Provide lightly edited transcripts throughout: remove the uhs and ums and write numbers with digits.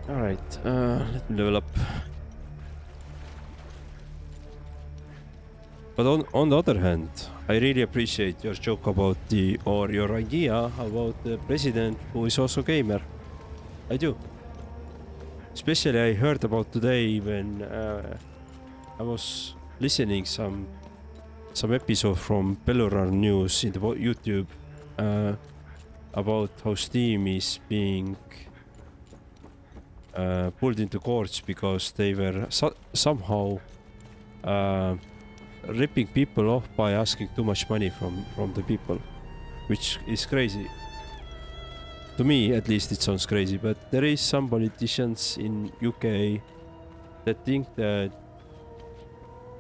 Alright, let me level up. But on the other hand, I really appreciate your joke about your idea about the president who is also gamer. I do. Especially I heard about today when I was listening some episode from Bellurar News in the YouTube about how Steam is being pulled into courts because they were somehow ripping people off by asking too much money from the people, which is crazy. To me, at least, it sounds crazy. But there is some politicians in UK that think that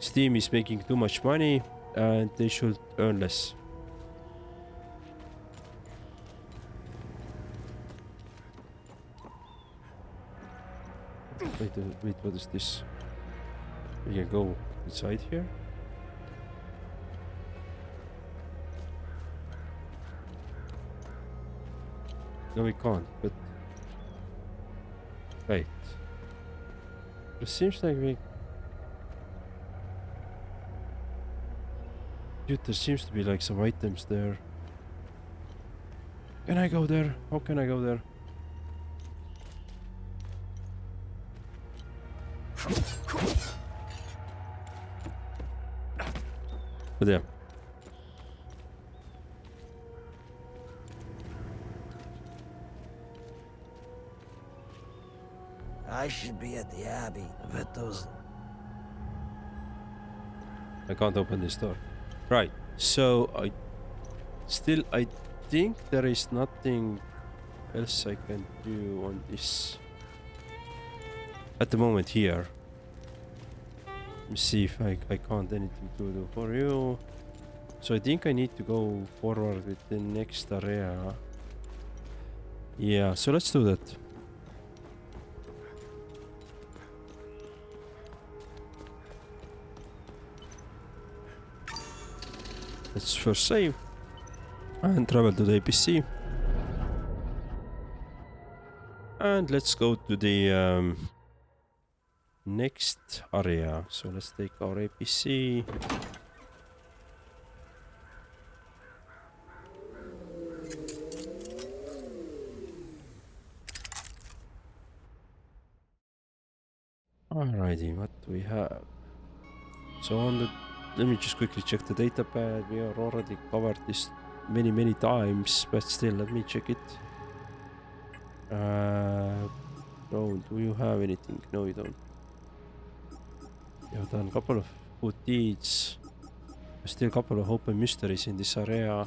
Steam is making too much money and they should earn less. Wait, what is this? We can go inside here. No, we can't, but... Wait. It seems like we... Dude, there seems to be like some items there. Can I go there? How can I go there? But yeah. I should be at the Abbey. I bet those... I can't open this door. Right, so I think there is nothing else I can do on this at the moment here. Let me see if I can't anything to do for you. So I think I need to go forward with the next area. Yeah, so let's do that. Let's first save and travel to the APC. And let's go to the next area. So let's take our APC. Alrighty, what do we have? So on the... Let me just quickly check the datapad. We are already covered this many times, but still, let me check it. No, do you have anything? No, you don't. You have done a couple of good deeds. There's still a couple of open mysteries in this area.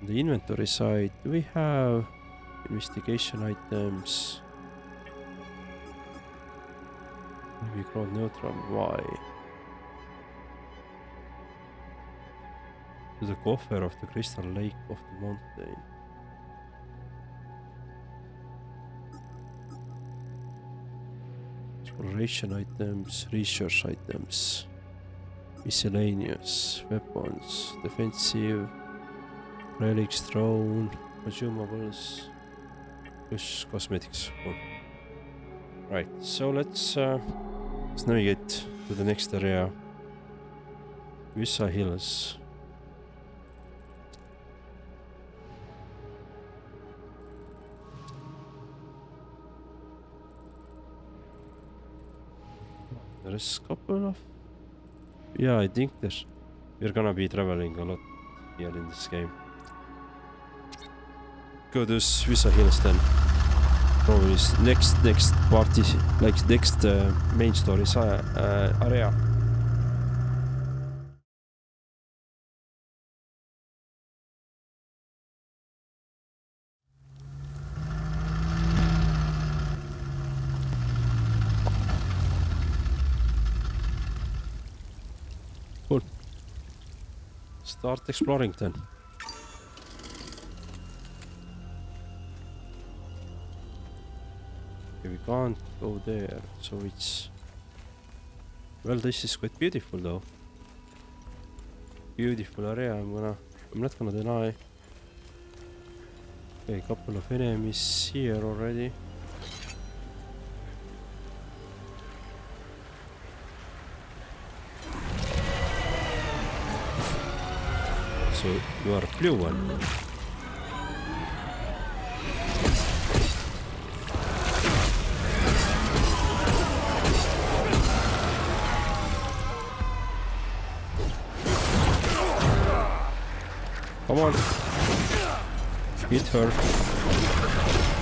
On the inventory side, do we have investigation items? Maybe crowd neutral. Why? To the coffer of the crystal lake of the mountain. Exploration items, research items, miscellaneous, weapons, defensive, relics, throne, consumables, plus cosmetics. Cool. Right, so let's navigate to the next area. Vyssa Hills. There's a couple of... Yeah, I think we're gonna be traveling a lot here in this game. Go to Vyssa Hills then. Probably next party, like next main story area. Cool. Start exploring then. Okay, we can't go there, so it's... Well, this is quite beautiful though. Beautiful area, I'm not gonna deny. Okay, couple of enemies here already. So you are blue one. Come on. Hit her.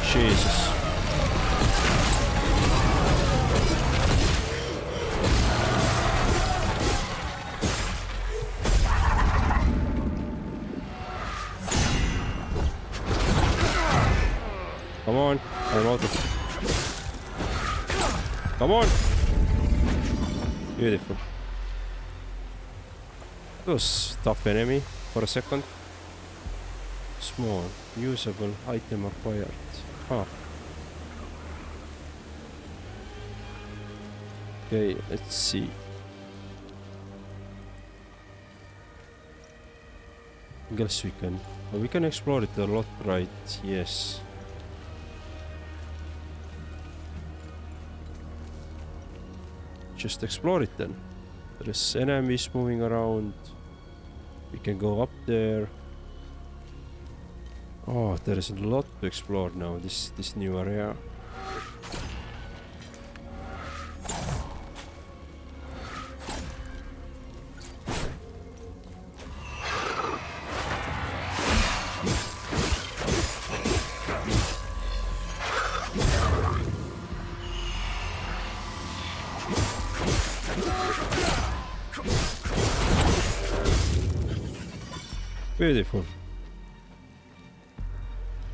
Jesus. Come on. I'm out of... Come on. Beautiful. That was tough enemy for a second. Small, usable item acquired. Huh. Okay, let's see. I guess we can. Oh, we can explore it a lot, right? Yes. Just explore it then. There's enemies moving around. We can go up there. Oh, there is a lot to explore now, this new area. Beautiful.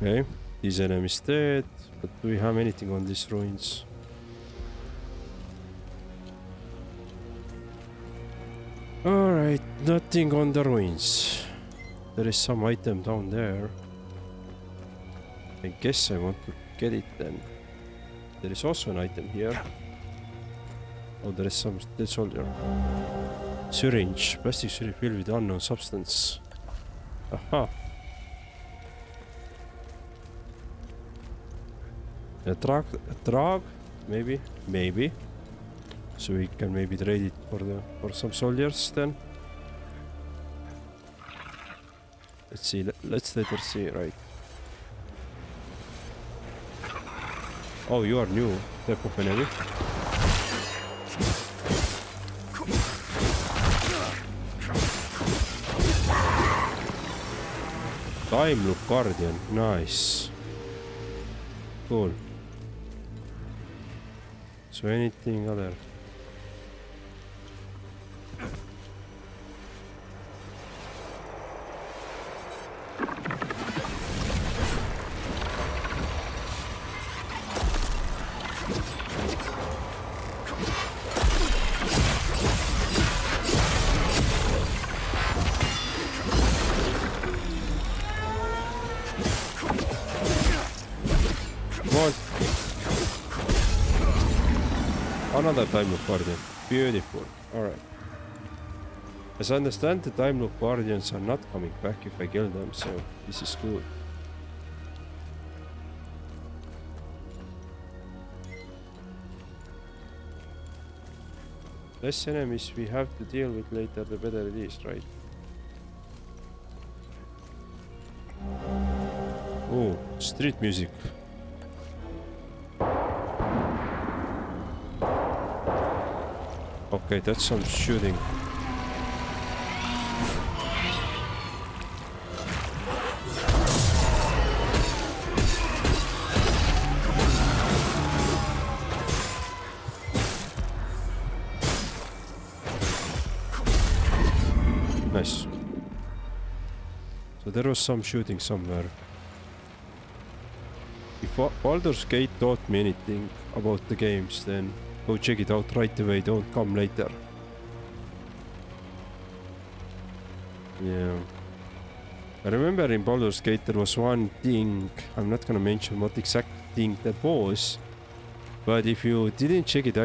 Okay, this enemy is dead, but do we have anything on these ruins? Alright, nothing on the ruins. There is some item down there. I guess I want to get it then. There is also an item here. Oh, there is some dead soldier. Syringe. Plastic syringe filled with unknown substance. Aha. A drug, maybe. So we can maybe trade it for some soldiers then. Let's see. Let's later see. Right. Oh, you are new type of enemy. Time Loop Guardian. Nice. Cool. So anything other? What? Another Time Loop Guardian. Beautiful. Alright. As I understand, the Time Loop Guardians are not coming back if I kill them, so this is good. Less enemies we have to deal with later, the better it is, right? Oh, street music. Okay, that's some shooting. Nice. So there was some shooting somewhere. If Baldur's Gate taught me anything about the games, then go check it out right away, don't come later. Yeah. I remember in Baldur's Gate there was one thing, I'm not gonna mention what exact thing that was, but if you didn't check it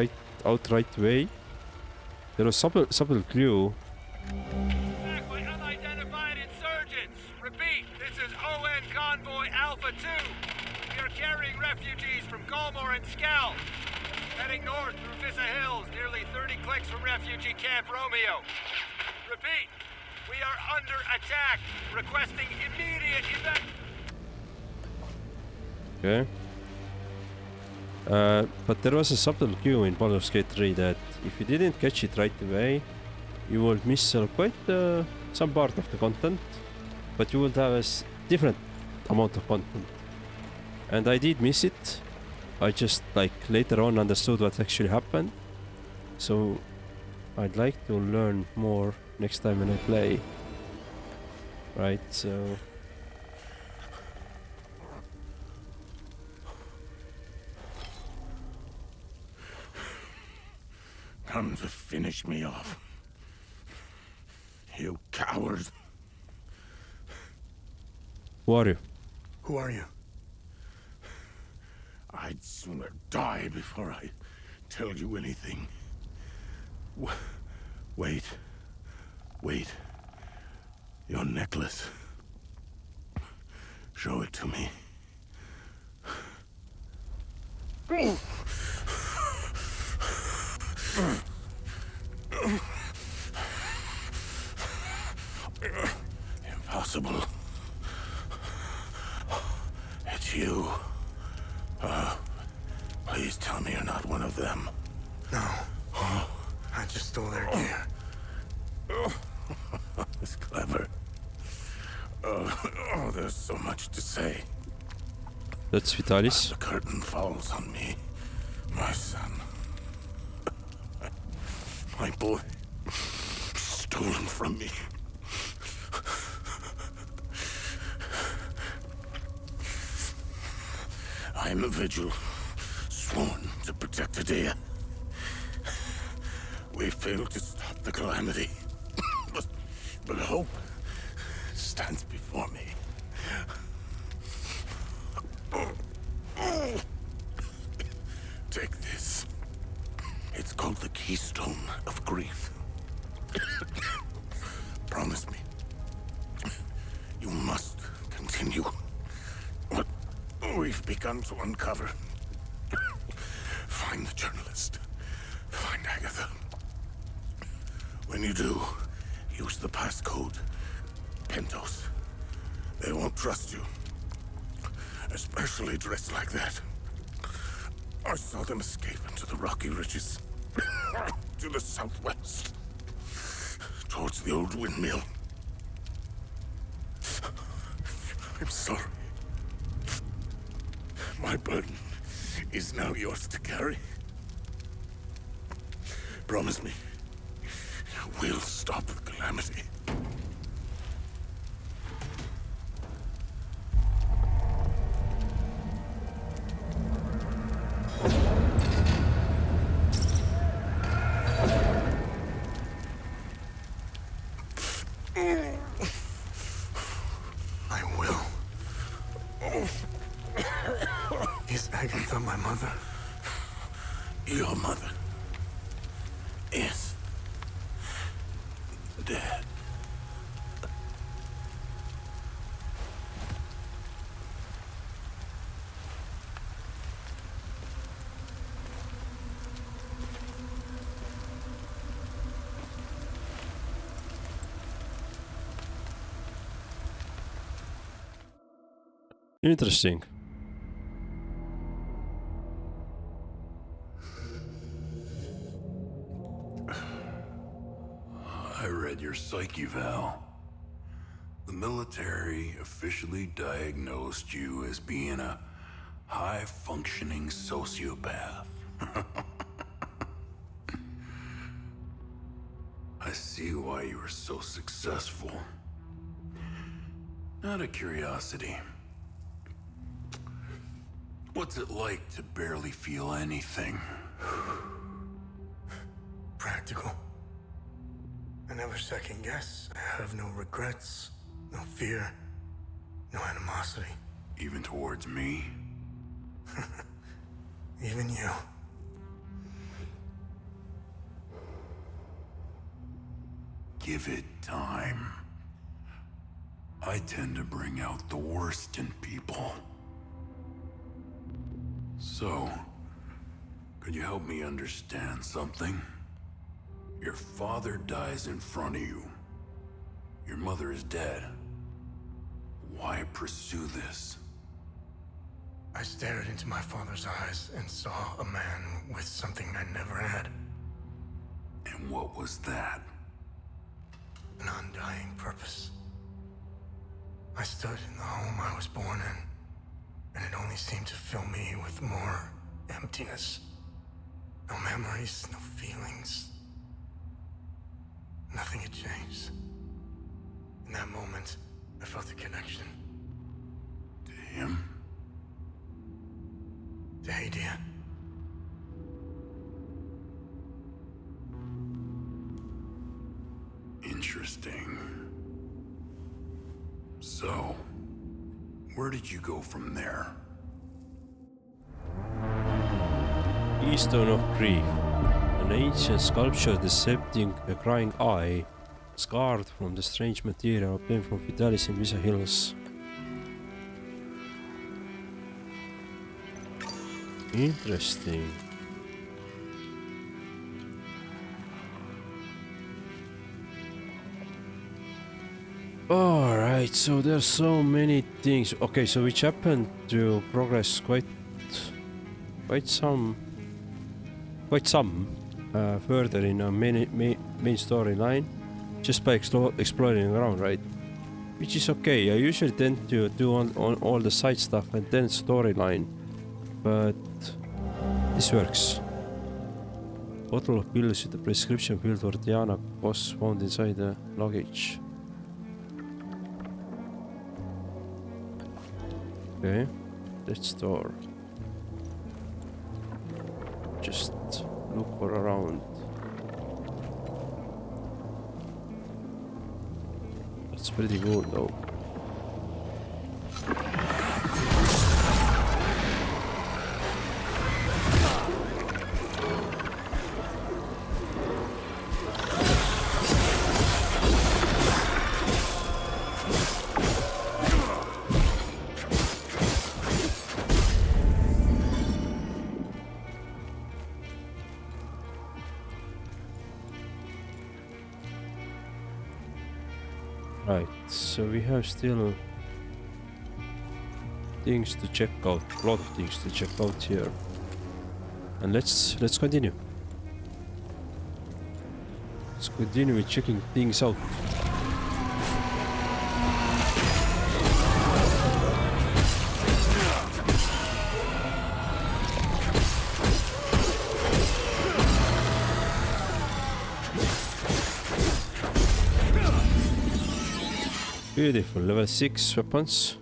out right away, there was subtle clue. Attack by unidentified insurgents! Repeat, this is ON Convoy Alpha 2. We are carrying refugees from Galmore and Skell. Heading north through Vyssa Hills, nearly 30 clicks from refugee Camp Romeo. Repeat, we are under attack. Requesting immediate evac... Okay. But there was a subtle cue in Baldur's Gate 3 that if you didn't catch it right away, you would miss quite some part of the content, but you would have a different amount of content. And I did miss it. I just like later on understood what actually happened. So I'd like to learn more next time when I play. Right, so... Come to finish me off. You coward. Who are you? Who are you? I'd sooner die before I tell you anything. Wait. Wait. Your necklace. Show it to me. Impossible. It's you. Please tell me you're not one of them. No. I just stole their gear. It's clever. Oh, there's so much to say. That's Vitalis. The curtain falls on me, my son. My boy, stolen from me. I am a vigil, sworn to protect Adea. We failed to stop the calamity, but hope stands before me. Take this. It's called the Keystone of Grief. Promise me. You must continue what we've begun to uncover. Find the journalist. Find Agatha. When you do, use the passcode. Pentos. They won't trust you. Especially dressed like that. I saw them escape into the rocky ridges. To the southwest. Towards the old windmill. I'm sorry. My burden is now yours to carry. Promise me, we'll stop the calamity. I will. Is Agatha my mother? Your mother is dead. Interesting. I read your psyche val. The military officially diagnosed you as being a high-functioning sociopath. I see why you were so successful. Out of curiosity, what's it like to barely feel anything? Practical. I never second guess. I have no regrets, no fear, no animosity. Even towards me? Even you. Give it time. I tend to bring out the worst in people. So, could you help me understand something? Your father dies in front of you. Your mother is dead. Why pursue this? I stared into my father's eyes and saw a man with something I never had. And what was that? An undying purpose. I stood in the home I was born in, and it only seemed to fill me with more emptiness. No memories, no feelings. Nothing had changed. In that moment, I felt a connection. To him? To Hadia. Interesting. So, where did you go from there? Keystone of Grief. An ancient sculpture depicting a crying eye, scarred from the strange material obtained from Vitalis in Vyssa Hills. Interesting. Alright, so there's so many things. Okay, so which happened to progress quite some further in a main storyline just by exploring around, right? Which is okay. I usually tend to do on all the side stuff and then storyline, but this works. Bottle of pills with the prescription pill for Diana was found inside the luggage. Okay, let's store. Just look for around. That's pretty cool though. Right, so we have still things to check out, a lot of things to check out here. And let's continue. Let's continue with checking things out. Beautiful, level 6 weapons.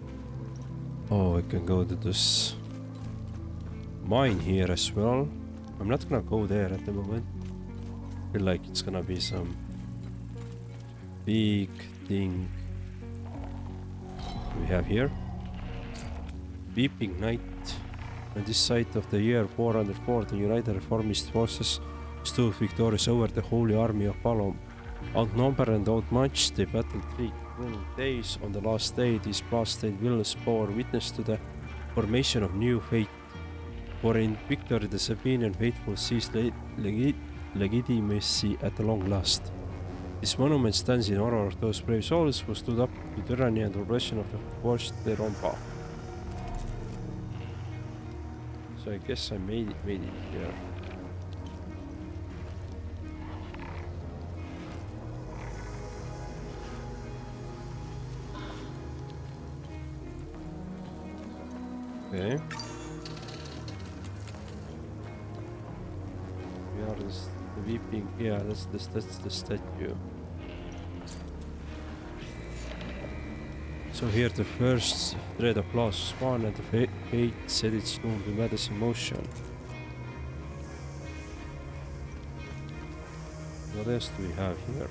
Oh, we can go to this mine here as well. I'm not gonna go there at the moment. I feel like it's gonna be some big thing we have here. Weeping Night. On this site of the year 404, the United Reformist Forces stood victorious over the Holy Army of Palom. Outnumbered and outmatched, they battled 3 running days. On the last day, these bloodstained villains bore witness to the formation of new fate. For in victory, the Sabinian faithful seized legitimacy at long last. This monument stands in honor of those brave souls who stood up to tyranny and oppression of the forced Rompa. So I guess I made it here. Okay. We are the weeping. Yeah, that's the statue. So here the first thread of loss spawned and the fate set its doom to madness in motion. What else do we have here?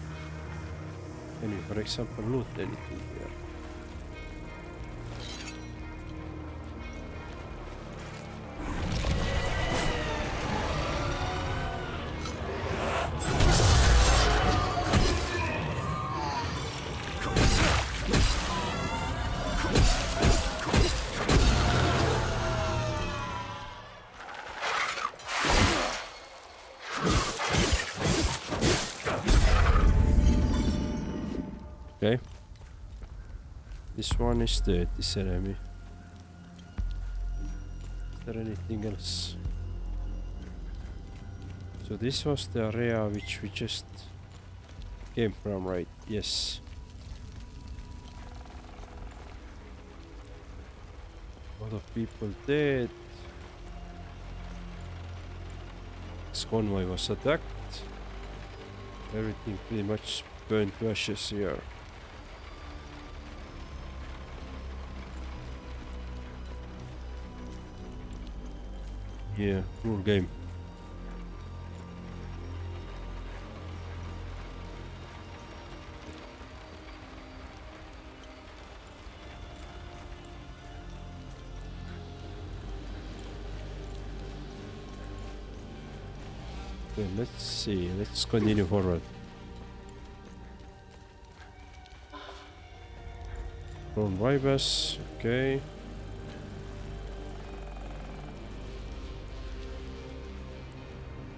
Can we, for example, loot anything here? This one is dead, this enemy. Is there anything else? So this was the area which we just came from, right? Yes. A lot of people dead. This convoy was attacked. Everything pretty much burned to ashes here. Yeah, cool game. Okay, let's see. Let's continue forward. From Vyssa, okay.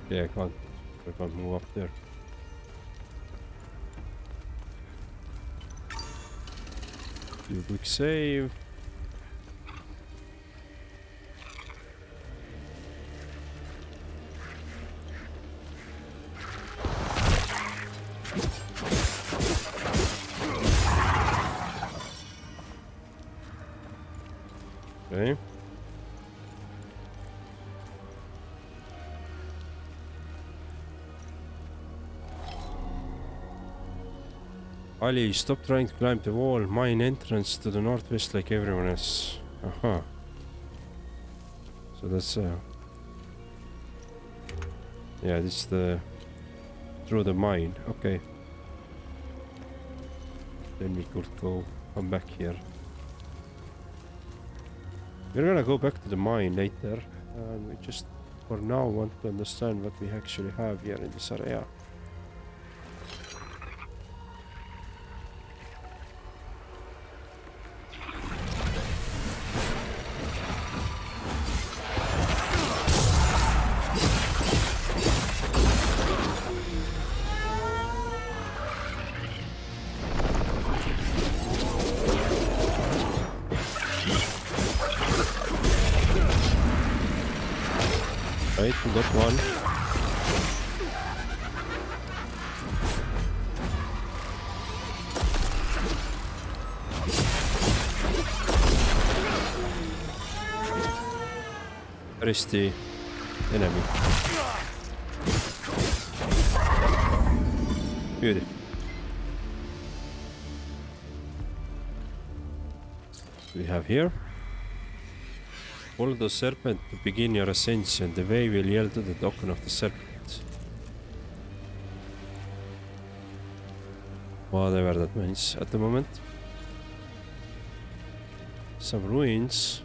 Yeah, I can't move up there. Do a quick save. Okay. Ali, stop trying to climb the wall. Mine entrance to the northwest like everyone else. Aha. So that's yeah, this is the through the mine. Okay. Then we could come back here. We're gonna go back to the mine later. We just for now want to understand what we actually have here in this area. Right, we got one. Where is the enemy? Beautiful. We have here. Follow the serpent to begin your ascension. The way will yield to the token of the serpent. Whatever that means at the moment. Some ruins.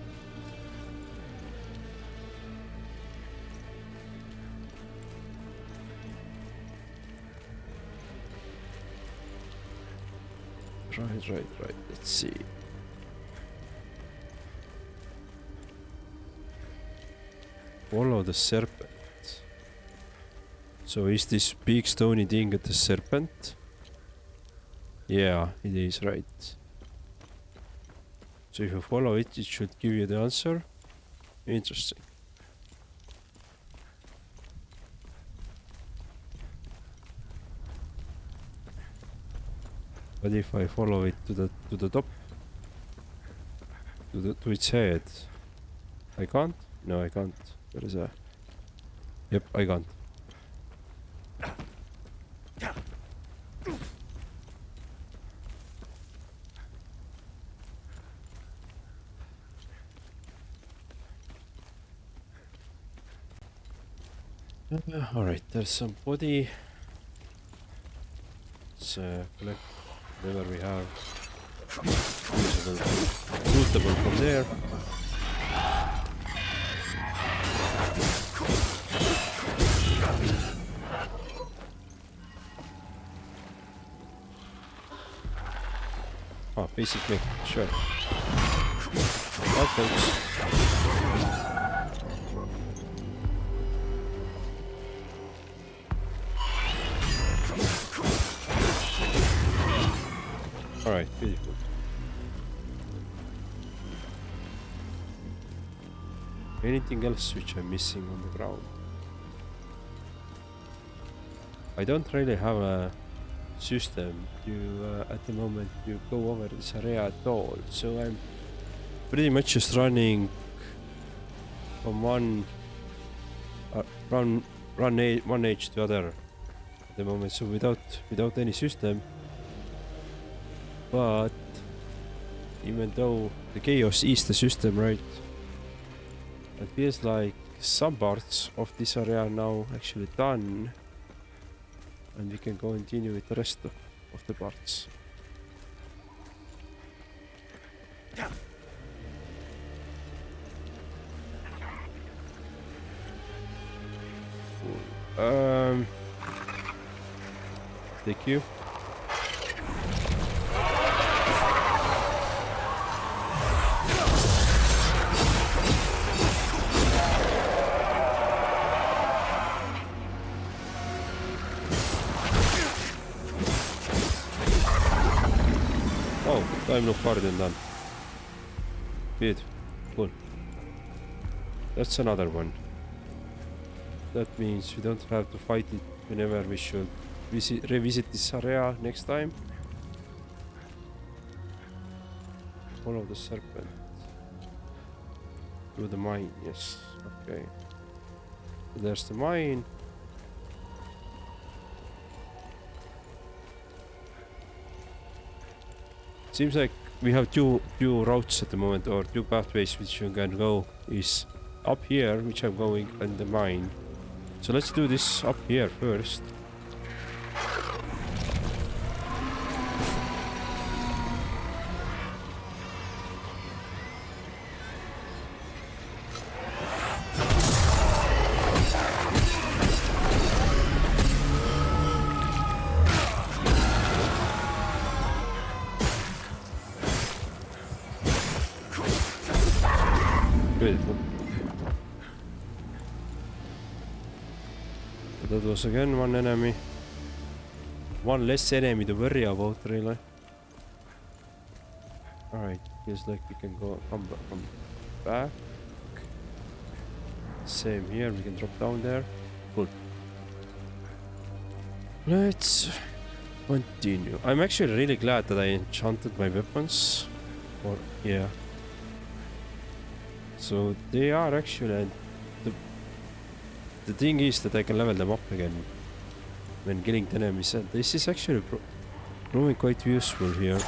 Right. Let's see. Follow the serpent. So is this big stony thing at the serpent? Yeah, it is, right. So if you follow it, it should give you the answer. Interesting. But if I follow it to the top, to its head, I can't? No, I can't. There is a... Yep, I can't. Alright, there's some body. Let's collect whatever we have. Lootable from there. Oh, basically, sure. Well, folks. Alright, beautiful. Anything else which I'm missing on the ground? I don't really have a system to at the moment to go over this area at all, so I'm pretty much just running from one age to other at the moment, so without any system. But even though the chaos is the system, right, it feels like some parts of this area are now actually done, and we can continue with the rest of the parts. Thank you. Oh, time no garden done. Good. Cool. That's another one. That means we don't have to fight it whenever we should revisit this area next time. Follow the serpent. To the mine, yes. Okay. There's the mine. Seems like we have two routes at the moment, or two pathways which you can go. Is up here, which I'm going, and the mine. So let's do this up here first. Beautiful. That was again one enemy. One less enemy to worry about, really. Alright, feels like we can come back. Same here, we can drop down there. Cool. Let's continue. I'm actually really glad that I enchanted my weapons. Or, yeah. So they are actually, the thing is that I can level them up again when killing the enemies, and this is actually proving quite useful here.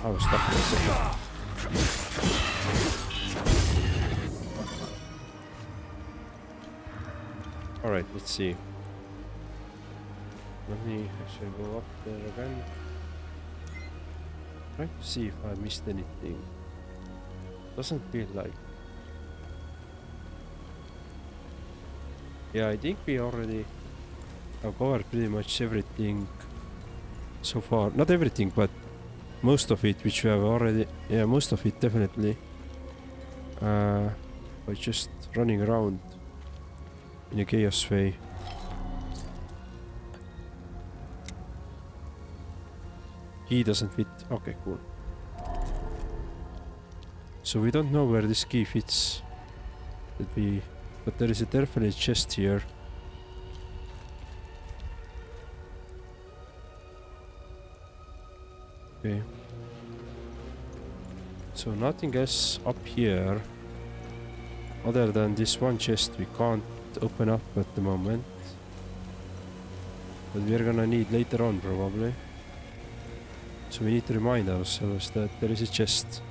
I was stuck in a second. Alright, let's see. Let me actually go up there again. Try to see if I missed anything. Doesn't feel like. Yeah, I think we already have covered pretty much everything so far. Not everything, but most of it, which we have already. Yeah, most of it definitely. By just running around in a chaos way. Key doesn't fit. Okay, cool. So we don't know where this key fits. But there is a definite chest here. Okay. So nothing else up here other than this one chest we can't open up at the moment, but we're gonna need later on probably. So we need to remind ourselves that there is a chest,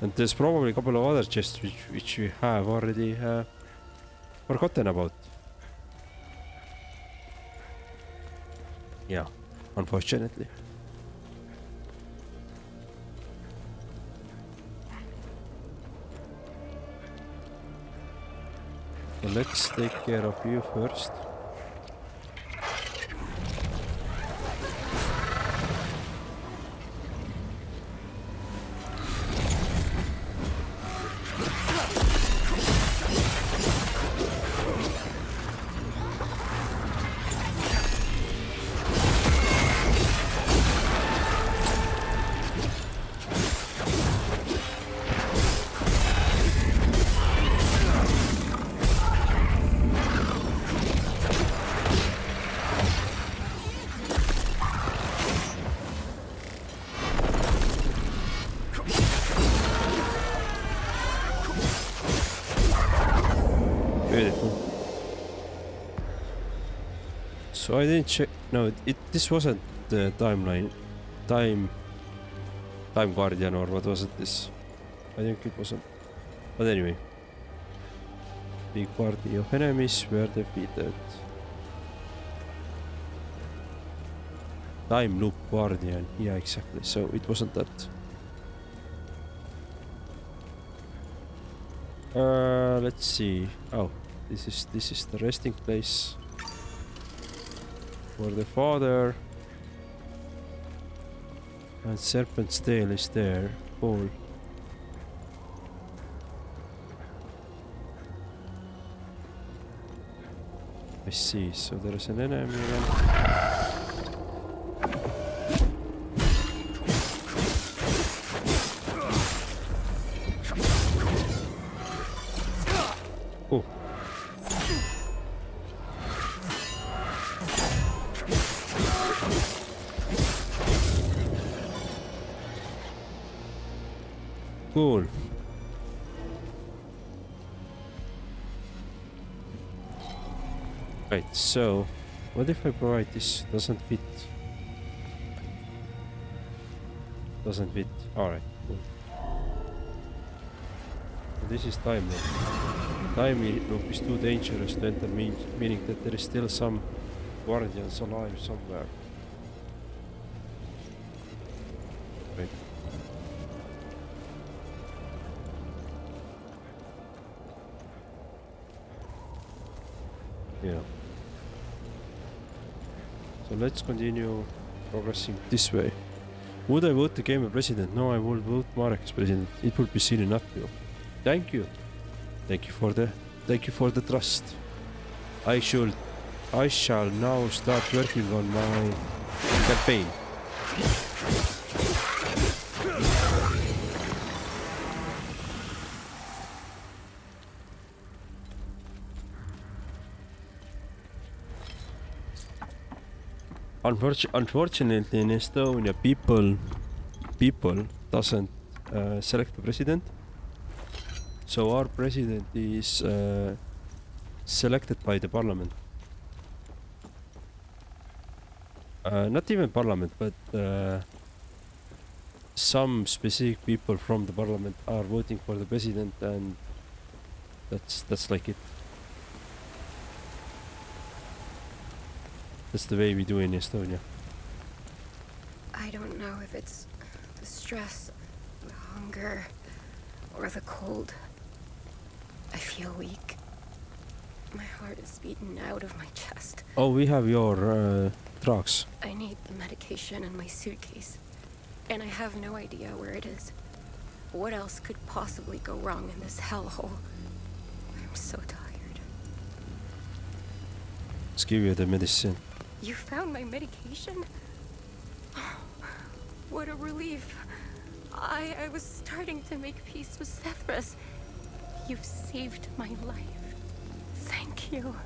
and there's probably a couple of other chests which we have already forgotten about. Yeah, unfortunately. So let's take care of you first. So I didn't check. No, this wasn't the timeline. Time Guardian, or what was it? This. I think it wasn't. But anyway. Big party of enemies were defeated. Time Loop Guardian. Yeah, exactly. So it wasn't that. Let's see. Oh, this is the resting place for the father. And Serpent's tail is there. Cool. I see. So there is an enemy again. Oh. Cool. Right, so what if I provide this? Doesn't fit. Doesn't fit. Alright, cool. So this is time loop. Time loop is too dangerous to enter, meaning that there is still some guardians alive somewhere. Right. Yeah. So let's continue progressing this way. Would I vote the gamer president? No, I will vote Marek as president. It would be silly not to. Thank you. Thank you for the trust. I shall now start working on my campaign. Unfortunately, in Estonia, people doesn't select the president. So our president is selected by the parliament. Not even parliament, but some specific people from the parliament are voting for the president, and that's like it. That's the way we do in Estonia. I don't know if it's the stress, the hunger, or the cold. I feel weak. My heart is beaten out of my chest. Oh, we have your drugs. I need the medication in my suitcase, and I have no idea where it is. What else could possibly go wrong in this hellhole? I'm so tired. Let's give you the medicine. You found my medication? What a relief. I was starting to make peace with Sethras. You've saved my life. Thank you.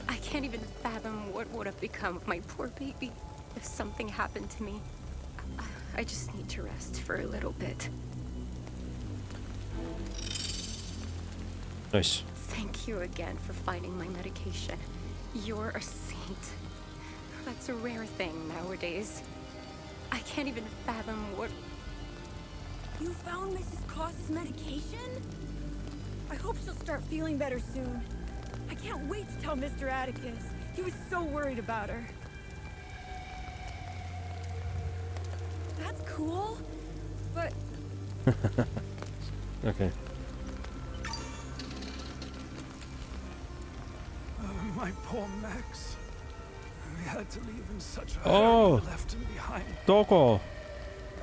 I can't even fathom what would have become of my poor baby if something happened to me. I just need to rest for a little bit. Nice. Thank you again for finding my medication. You're a saint. That's a rare thing nowadays. I can't even fathom what... You found Mrs. Cross's medication? I hope she'll start feeling better soon. I can't wait to tell Mr. Atticus. He was so worried about her. That's cool, but... Okay. My poor Max. We had to leave in such a Oh. hurry. We left him behind. Togo!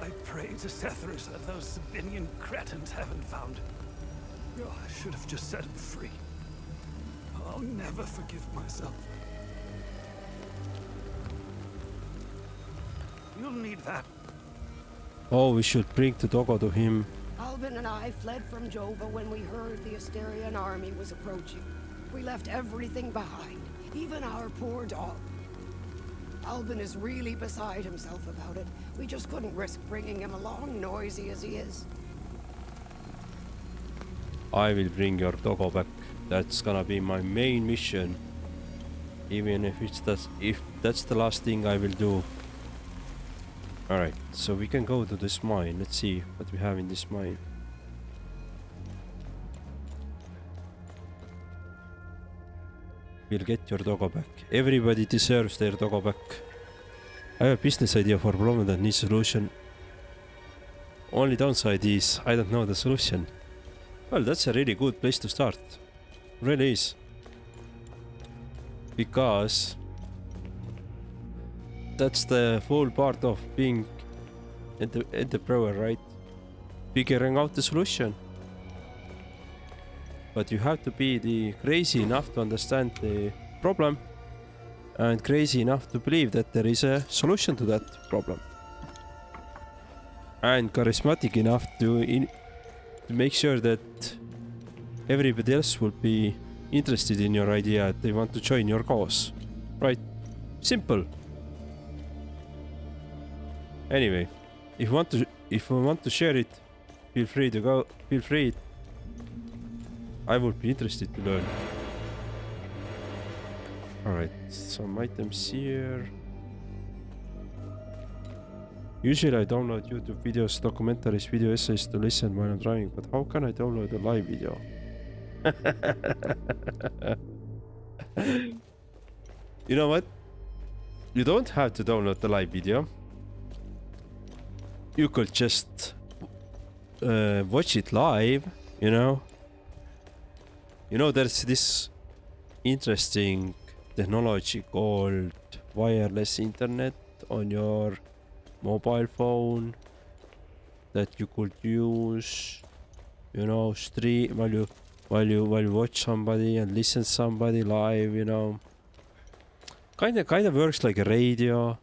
I pray to Sethras that those Sabinian cretins haven't found him. Oh, I should have just set him free. I'll never forgive myself. You'll need that. Oh, we should bring the Togo to him. Albin and I fled from Jova when we heard the Asterian army was approaching. We left everything behind, even our poor dog. Albin is really beside himself about it. We just couldn't risk bringing him along, noisy as he is. I will bring your Togo back. That's gonna be my main mission even if that's the last thing I will do. All right, so we can go to this mine. Let's see what we have in this mine. We'll get your doggo back. Everybody deserves their doggo back. I have a business idea for a problem that needs solution. Only downside is I don't know the solution. Well, that's a really good place to start. Really is. Because that's the full part of being entrepreneur, right? Figuring out the solution. But you have to be crazy enough to understand the problem and crazy enough to believe that there is a solution to that problem. And charismatic enough to make sure that everybody else will be interested in your idea, they want to join your cause. Right? Simple. Anyway, if you want to share it, feel free to go. Feel free. I would be interested to learn. Alright, some items here. Usually I download YouTube videos, documentaries, video essays to listen while I'm driving, but how can I download a live video? You know what? You don't have to download the live video. You could just watch it live, you know? You know, there's this interesting technology called wireless internet on your mobile phone that you could use, you know, stream while you watch somebody and listen to somebody live, you know. Kind of works like a radio,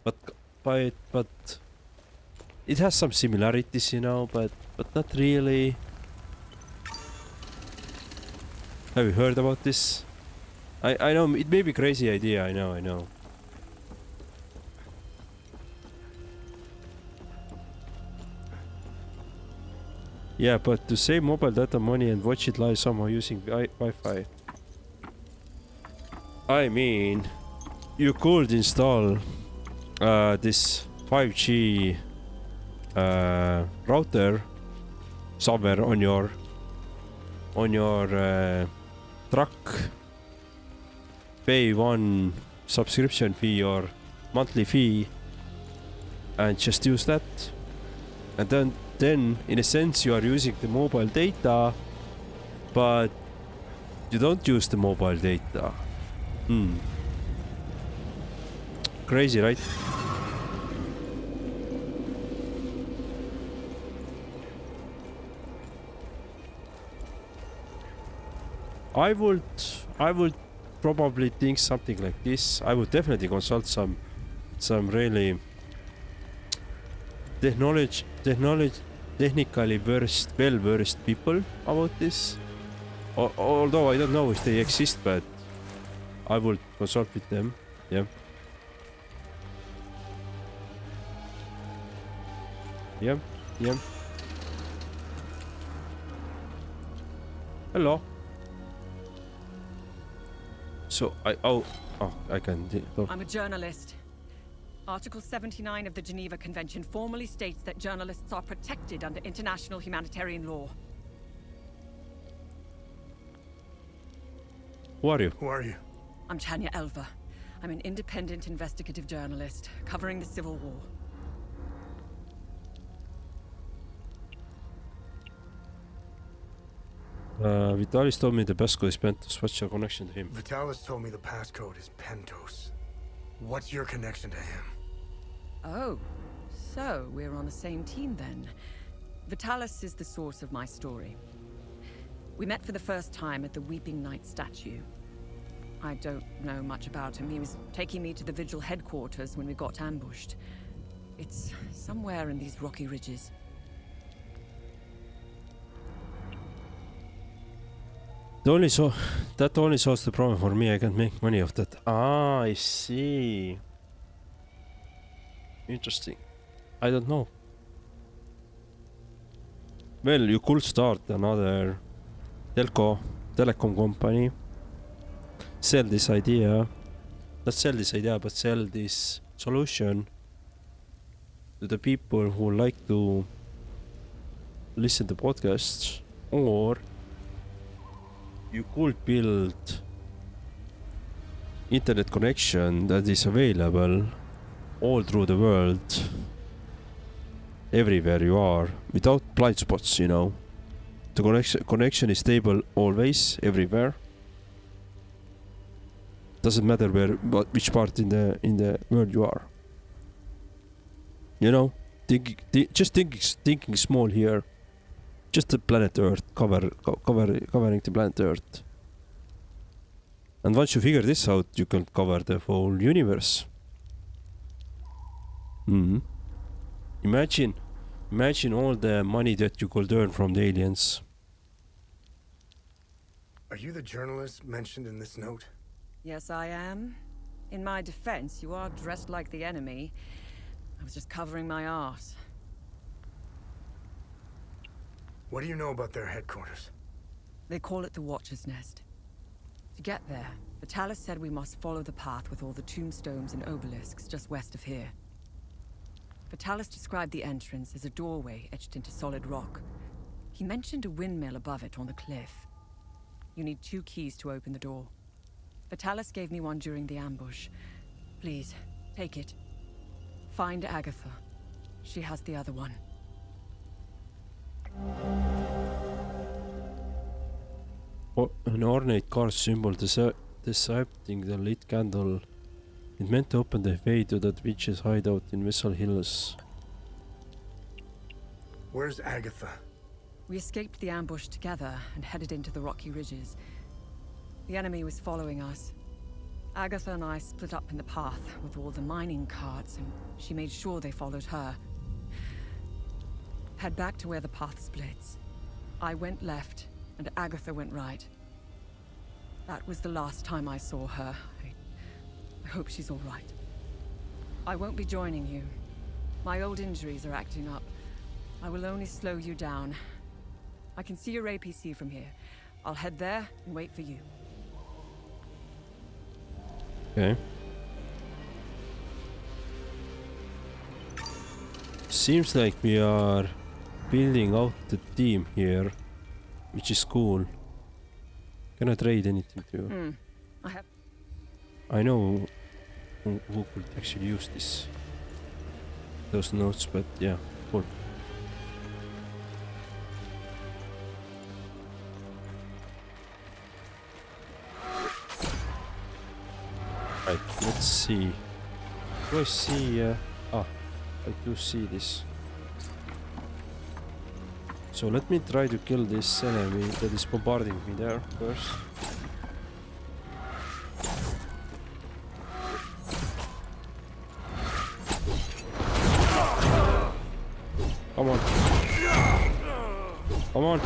but it has some similarities, you know, but not really. Have you heard about this? I know it may be a crazy idea, I know. Yeah, but to save mobile data money and watch it live somehow using Wi-Fi. I mean, you could install this 5G router somewhere on your truck, pay one subscription fee or monthly fee and just use that, and then in a sense you are using the mobile data, but you don't use the mobile data. Crazy, right? I would probably think something like this. I would definitely consult some really technically well-versed people about this. Although I don't know if they exist, but I would consult with them. Yeah. Yeah. Yeah. Hello. So I can talk. I'm a journalist. Article 79 of the Geneva Convention formally states that journalists are protected under international humanitarian law. Who are you? Who are you? I'm Tanya Elva. I'm an independent investigative journalist covering the Civil War. Vitalis told me the passcode is Pentos. What's your connection to him? Vitalis told me the passcode is Pentos. What's your connection to him? Oh, so we're on the same team then. Vitalis is the source of my story. We met for the first time at the Weeping Knight statue. I don't know much about him. He was taking me to the Vigil headquarters when we got ambushed. It's somewhere in these rocky ridges. That only solves the problem for me. I can't make money off that. Ah, I see. Interesting. I don't know. Well, you could start another telecom company sell this idea. Not sell this idea, but sell this solution to the people who like to listen to podcasts, or you could build internet connection that is available all through the world, everywhere you are, without blind spots, you know. The connection is stable always, everywhere. Doesn't matter which part in the world you are. You know, just thinking small here. Just the planet Earth, covering the planet Earth. And once you figure this out, you can cover the whole universe. Imagine all the money that you could earn from the aliens. Are you the journalist mentioned in this note? Yes, I am. In my defense, you are dressed like the enemy. I was just covering my arse. What do you know about their headquarters? They call it the Watcher's Nest. To get there, Vitalis said we must follow the path with all the tombstones and obelisks just west of here. Vitalis described the entrance as a doorway etched into solid rock. He mentioned a windmill above it on the cliff. You need 2 keys to open the door. Vitalis gave me one during the ambush. Please, take it. Find Agatha. She has the other one. An ornate carved symbol decepting the lit candle. It meant to open the way to that witch's hideout in Vyssa Hills. Where's Agatha? We escaped the ambush together and headed into the rocky ridges. The enemy was following us. Agatha and I split up in the path with all the mining carts, and she made sure they followed her. Head back to where the path splits. I went left, and Agatha went right. That was the last time I saw her. I hope she's all right. I won't be joining you. My old injuries are acting up. I will only slow you down. I can see your APC from here. I'll head there and wait for you. Okay. Seems like we are building out the team here, which is cool. Can I trade anything to you? I know who could actually use those notes, but yeah, cool. Right, let's see. Do I see? I do see this. So let me try to kill this enemy that is bombarding me there first. Come on. Come on.